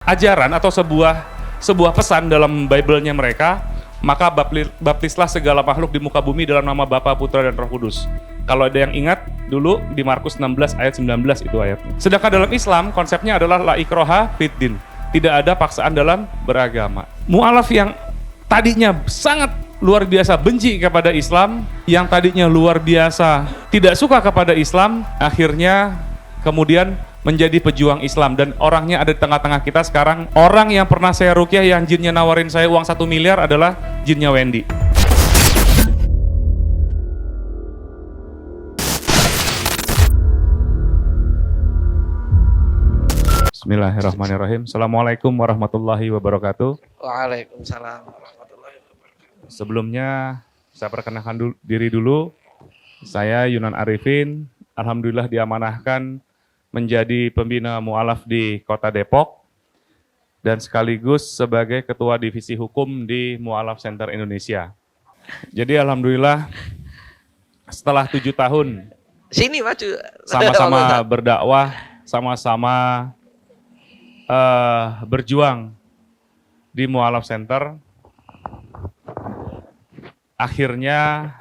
ajaran atau sebuah pesan dalam Bible-nya mereka, maka baptislah segala makhluk di muka bumi dalam nama Bapa, Putra, dan Roh Kudus. Kalau ada yang ingat dulu di Markus 16 ayat 19 itu ayatnya. Sedangkan dalam Islam konsepnya adalah la ikroha fiddin. Tidak ada paksaan dalam beragama. Mu'alaf yang tadinya sangat luar biasa benci kepada Islam, yang tadinya luar biasa tidak suka kepada Islam, akhirnya kemudian menjadi pejuang Islam, dan orangnya ada di tengah-tengah kita sekarang. Orang yang pernah saya rukyah yang jinnya nawarin saya uang 1 miliar adalah jinnya Wendy. Bismillahirrahmanirrahim. Assalamualaikum warahmatullahi wabarakatuh. Waalaikumsalam warahmatullahi wabarakatuh. Sebelumnya saya perkenalkan diri dulu. Saya Yunan Arifin. Alhamdulillah diamanahkan menjadi pembina mu'alaf di Kota Depok dan sekaligus sebagai Ketua Divisi Hukum di Mu'alaf Center Indonesia. Jadi alhamdulillah setelah 7 tahun Sini maju. sama-sama berdakwah, sama-sama berjuang di Mu'alaf Center, akhirnya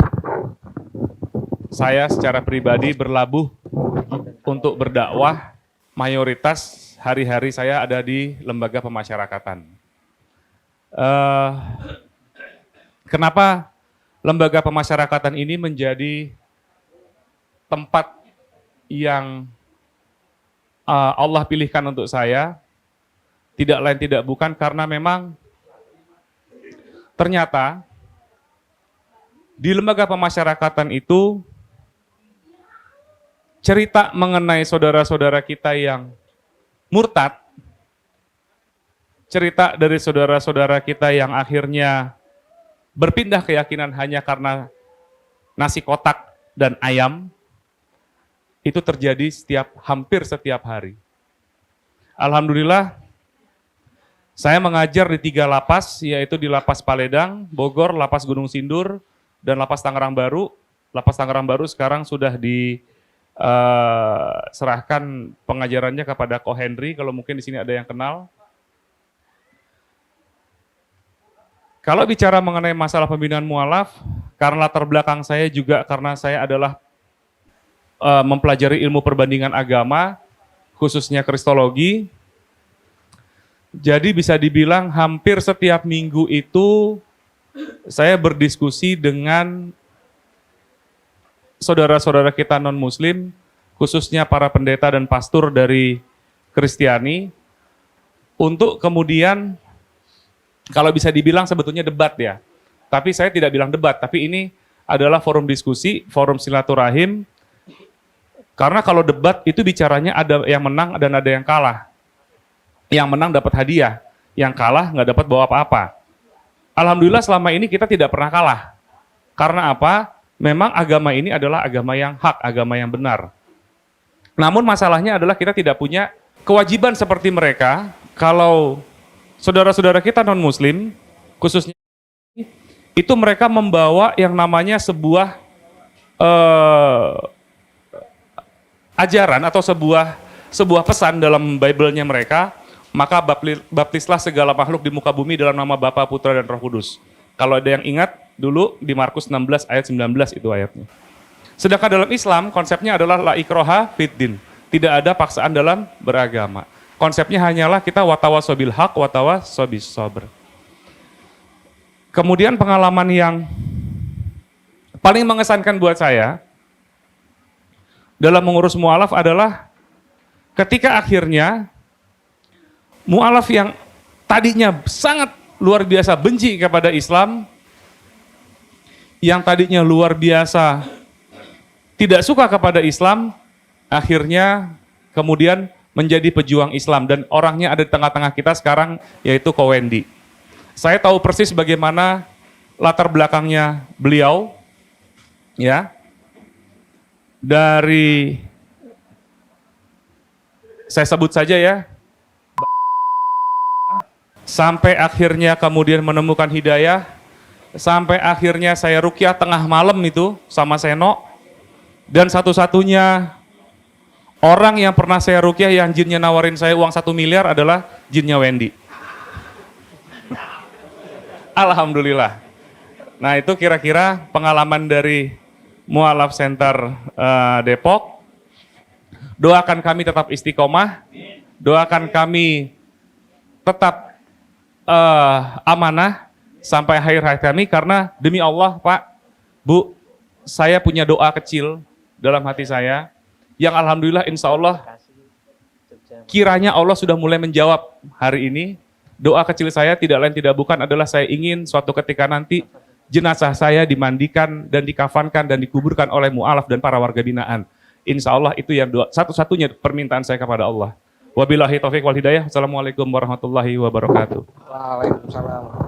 saya secara pribadi berlabuh untuk berdakwah. Mayoritas hari-hari saya ada di lembaga pemasyarakatan. Kenapa lembaga pemasyarakatan ini menjadi tempat yang Allah pilihkan untuk saya? Tidak lain tidak bukan karena memang ternyata di lembaga pemasyarakatan itu cerita mengenai saudara-saudara kita yang murtad, cerita dari saudara-saudara kita yang akhirnya berpindah keyakinan hanya karena nasi kotak dan ayam, itu terjadi hampir setiap hari. Alhamdulillah, saya mengajar di 3 lapas, yaitu di Lapas Paledang, Bogor, Lapas Gunung Sindur, dan Lapas Tangerang Baru. Lapas Tangerang Baru sekarang sudah serahkan pengajarannya kepada Ko Henry, kalau mungkin di sini ada yang kenal. Kalau bicara mengenai masalah pembinaan mu'alaf, karena latar belakang saya juga karena saya adalah mempelajari ilmu perbandingan agama, khususnya kristologi. Jadi bisa dibilang hampir setiap minggu itu saya berdiskusi dengan saudara-saudara kita non-muslim, khususnya para pendeta dan pastor dari Kristiani, untuk kemudian, kalau bisa dibilang sebetulnya debat ya, tapi saya tidak bilang debat, tapi ini adalah forum diskusi, forum silaturahim, karena kalau debat itu bicaranya ada yang menang dan ada yang kalah. Yang menang dapat hadiah, yang kalah nggak dapat bawa apa-apa. Alhamdulillah selama ini kita tidak pernah kalah. Karena apa? Memang agama ini adalah agama yang hak, agama yang benar. Namun masalahnya adalah kita tidak punya kewajiban seperti mereka. Kalau saudara-saudara kita non-muslim, khususnya itu mereka membawa yang namanya sebuah ajaran atau sebuah pesan dalam Bible-nya mereka, maka baptislah segala makhluk di muka bumi dalam nama Bapa, Putra, dan Roh Kudus. Kalau ada yang ingat dulu di Markus 16 ayat 19 itu ayatnya. Sedangkan dalam Islam konsepnya adalah la ikroha fiddin. Tidak ada paksaan dalam beragama. Konsepnya hanyalah kita watawasobil haq, watawasobis sabr. Kemudian pengalaman yang paling mengesankan buat saya dalam mengurus mu'alaf adalah ketika akhirnya mu'alaf yang tadinya sangat luar biasa benci kepada Islam, yang tadinya luar biasa tidak suka kepada Islam, akhirnya kemudian menjadi pejuang Islam, dan orangnya ada di tengah-tengah kita sekarang, yaitu Ko Wendy. Saya tahu persis bagaimana latar belakangnya beliau, ya, dari, saya sebut saja ya, sampai akhirnya kemudian menemukan hidayah, sampai akhirnya saya rukyah tengah malam itu sama Seno, dan satu-satunya orang yang pernah saya rukyah yang jinnya nawarin saya uang 1 miliar adalah jinnya Wendy. Alhamdulillah. Nah itu kira-kira pengalaman dari Mu'alaf Center Depok. Doakan kami tetap istiqomah, doakan kami tetap amanah sampai akhir hayat kami, karena demi Allah Pak, Bu, saya punya doa kecil dalam hati saya, yang alhamdulillah insya Allah kiranya Allah sudah mulai menjawab hari ini. Doa kecil saya tidak lain tidak bukan adalah saya ingin suatu ketika nanti jenazah saya dimandikan dan dikafankan dan dikuburkan oleh mu'alaf dan para warga binaan. Insya Allah itu yang satu-satunya permintaan saya kepada Allah. Wabillahi taufiq wal hidayah. Assalamualaikum warahmatullahi wabarakatuh. Waalaikumsalam.